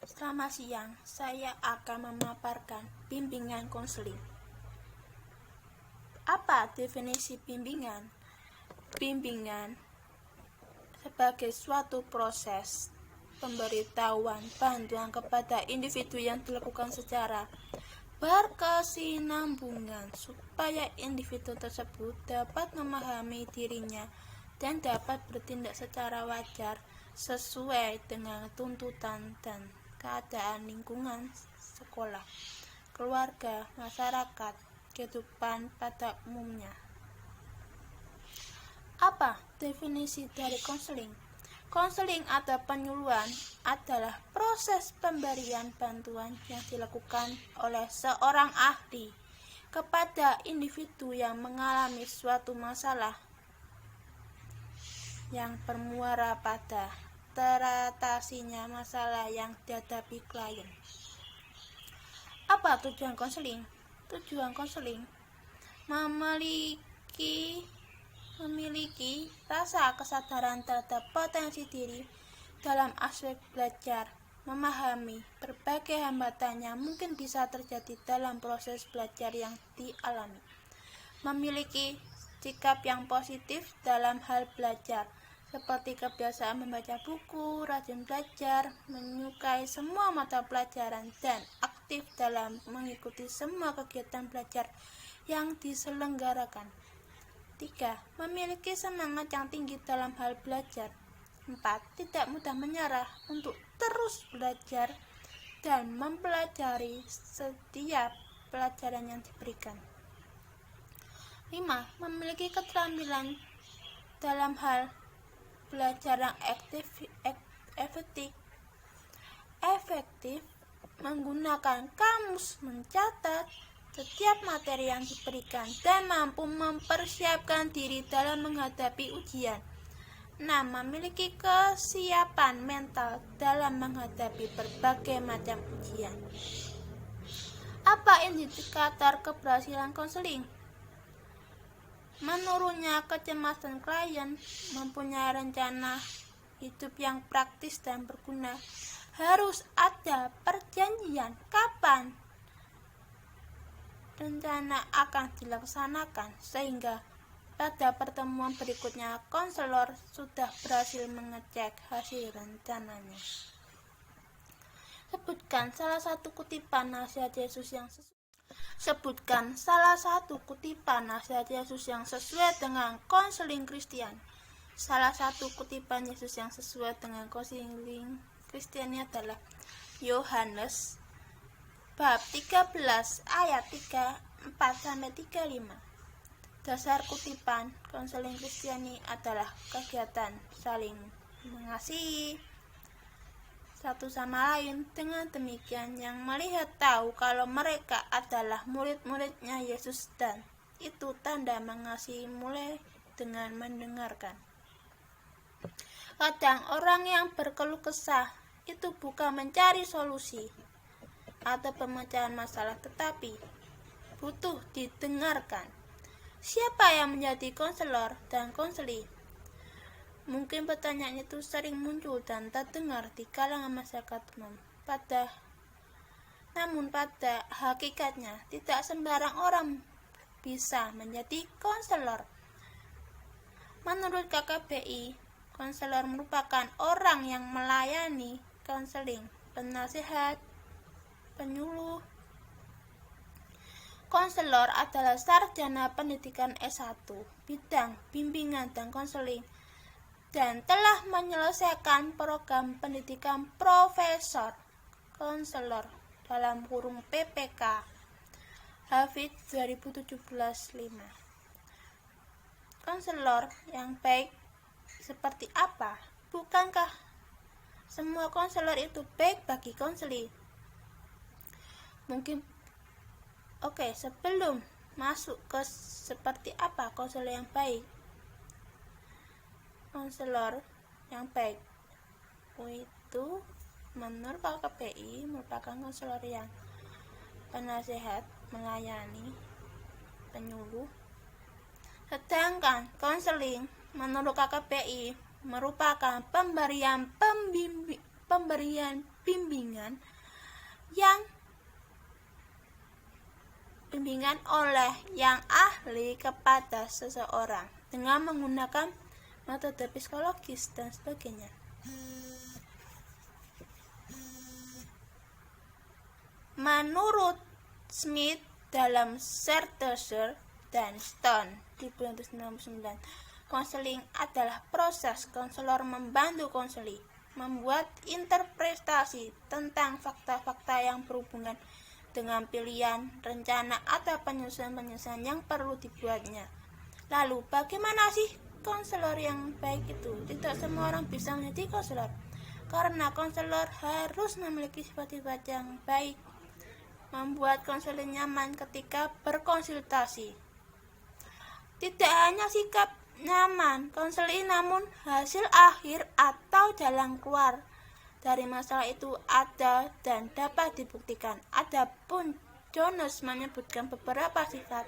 Selamat siang, saya akan memaparkan bimbingan konseling. Apa definisi bimbingan? Bimbingan sebagai suatu proses pemberitahuan bantuan kepada individu yang dilakukan secara berkesinambungan supaya individu tersebut dapat memahami dirinya dan dapat bertindak secara wajar sesuai dengan tuntutan dan keadaan lingkungan sekolah, keluarga, masyarakat, kehidupan pada umumnya. Apa definisi dari konseling? Konseling atau penyuluhan adalah proses pemberian bantuan yang dilakukan oleh seorang ahli kepada individu yang mengalami suatu masalah yang bermuara pada teratasinya masalah yang dihadapi klien. Apa tujuan konseling? Tujuan konseling memiliki rasa kesadaran terhadap potensi diri dalam aspek belajar, memahami berbagai hambatan yang mungkin bisa terjadi dalam proses belajar yang dialami, memiliki sikap yang positif dalam hal belajar, seperti kebiasaan membaca buku, rajin belajar, menyukai semua mata pelajaran, dan aktif dalam mengikuti semua kegiatan belajar yang diselenggarakan. 3. Memiliki semangat yang tinggi dalam hal belajar. 4. Tidak mudah menyerah untuk terus belajar dan mempelajari setiap pelajaran yang diberikan. 5. Memiliki keterampilan dalam hal belajar yang efektif, menggunakan kamus, mencatat setiap materi yang diberikan, dan mampu mempersiapkan diri dalam menghadapi ujian. 6. Memiliki kesiapan mental dalam menghadapi berbagai macam ujian. Apa indikator keberhasilan konseling? Menurunnya kecemasan klien, mempunyai rencana hidup yang praktis dan berguna, harus ada perjanjian kapan rencana akan dilaksanakan, sehingga pada pertemuan berikutnya konselor sudah berhasil mengecek hasil rencananya. Sebutkan salah satu kutipan nasihat Yesus yang sesuai dengan konseling Kristen. Salah satu kutipan Yesus yang sesuai dengan konseling Kristen adalah Yohanes bab 13 ayat 34-35. Dasar kutipan konseling Kristiani adalah kegiatan saling mengasihi satu sama lain. Dengan demikian yang melihat tahu kalau mereka adalah murid-muridnya Yesus, dan itu tanda mengasihi mulai dengan mendengarkan. Kadang orang yang berkeluh kesah itu bukan mencari solusi atau pemecahan masalah, tetapi butuh didengarkan. Siapa yang menjadi konselor dan konseli? Mungkin pertanyaan itu sering muncul dan terdengar di kalangan masyarakat umum. Namun pada hakikatnya tidak sembarang orang bisa menjadi konselor. Menurut KKBI, konselor merupakan orang yang melayani konseling, penasihat, penyuluh. Konselor adalah sarjana pendidikan S1 bidang bimbingan dan konseling dan telah menyelesaikan program pendidikan profesor konselor (PPK) Hafid 2017-5. Konselor yang baik seperti apa? Bukankah semua konselor itu baik bagi konseli? Sebelum masuk ke seperti apa konselor yang baik, konselor yang baik itu menurut KKBI merupakan konselor yang penasehat, melayani, penyuluh. Sedangkan konseling menurut KKBI merupakan pemberian bimbingan oleh yang ahli kepada seseorang dengan menggunakan metode psikologis dan sebagainya. Menurut Smith dalam Scherzer dan Stone di 1999, konseling adalah proses konselor membantu konseli membuat interpretasi tentang fakta-fakta yang berhubungan dengan pilihan, rencana, atau penyusunan yang perlu dibuatnya. Lalu, bagaimana sih konselor yang baik itu? Tidak semua orang bisa menjadi konselor, karena konselor harus memiliki sifat-sifat yang baik, membuat konselor nyaman ketika berkonsultasi. Tidak hanya sikap nyaman konseling, namun hasil akhir atau jalan keluar dari masalah itu ada dan dapat dibuktikan. Adapun Jones menyebutkan beberapa sifat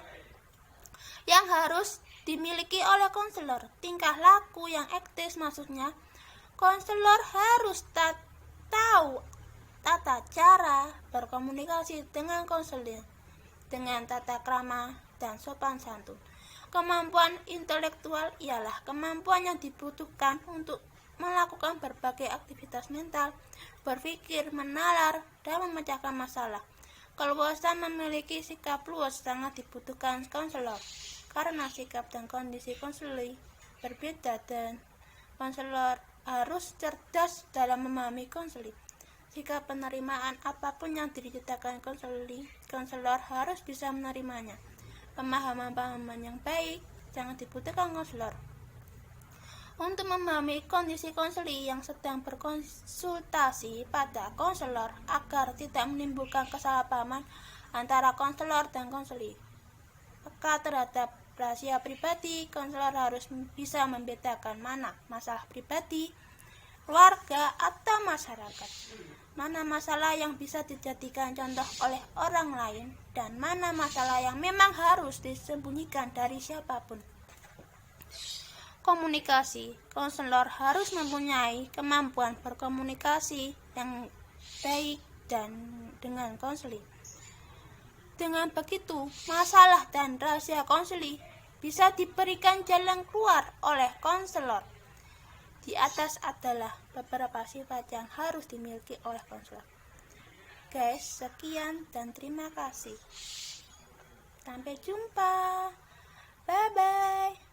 yang harus dimiliki oleh konselor. Tingkah laku yang etis, maksudnya konselor harus tahu tata cara berkomunikasi dengan konselor dengan tata krama dan sopan santun. Kemampuan intelektual ialah kemampuan yang dibutuhkan untuk melakukan berbagai aktivitas mental, berpikir, menalar, dan memecahkan masalah. Keluasan memiliki sikap luas sangat dibutuhkan konselor, karena sikap dan kondisi konseling berbeda dan konselor harus cerdas dalam memahami konseling. Sikap penerimaan apapun yang diceritakan konselor harus bisa menerimanya. Pemahaman yang baik sangat dibutuhkan konselor untuk memahami kondisi konseli yang sedang berkonsultasi pada konselor agar tidak menimbulkan kesalahpahaman antara konselor dan konseli. Peka terhadap rahasia pribadi, konselor harus bisa membedakan mana masalah pribadi, keluarga, atau masyarakat, mana masalah yang bisa dijadikan contoh oleh orang lain, dan mana masalah yang memang harus disembunyikan dari siapapun. Komunikasi. Konselor harus mempunyai kemampuan berkomunikasi yang baik dan dengan konseling. Dengan begitu, masalah dan rahasia konseling bisa diberikan jalan keluar oleh konselor. Di atas adalah beberapa sifat yang harus dimiliki oleh konselor. Guys, sekian dan terima kasih. Sampai jumpa. Bye-bye.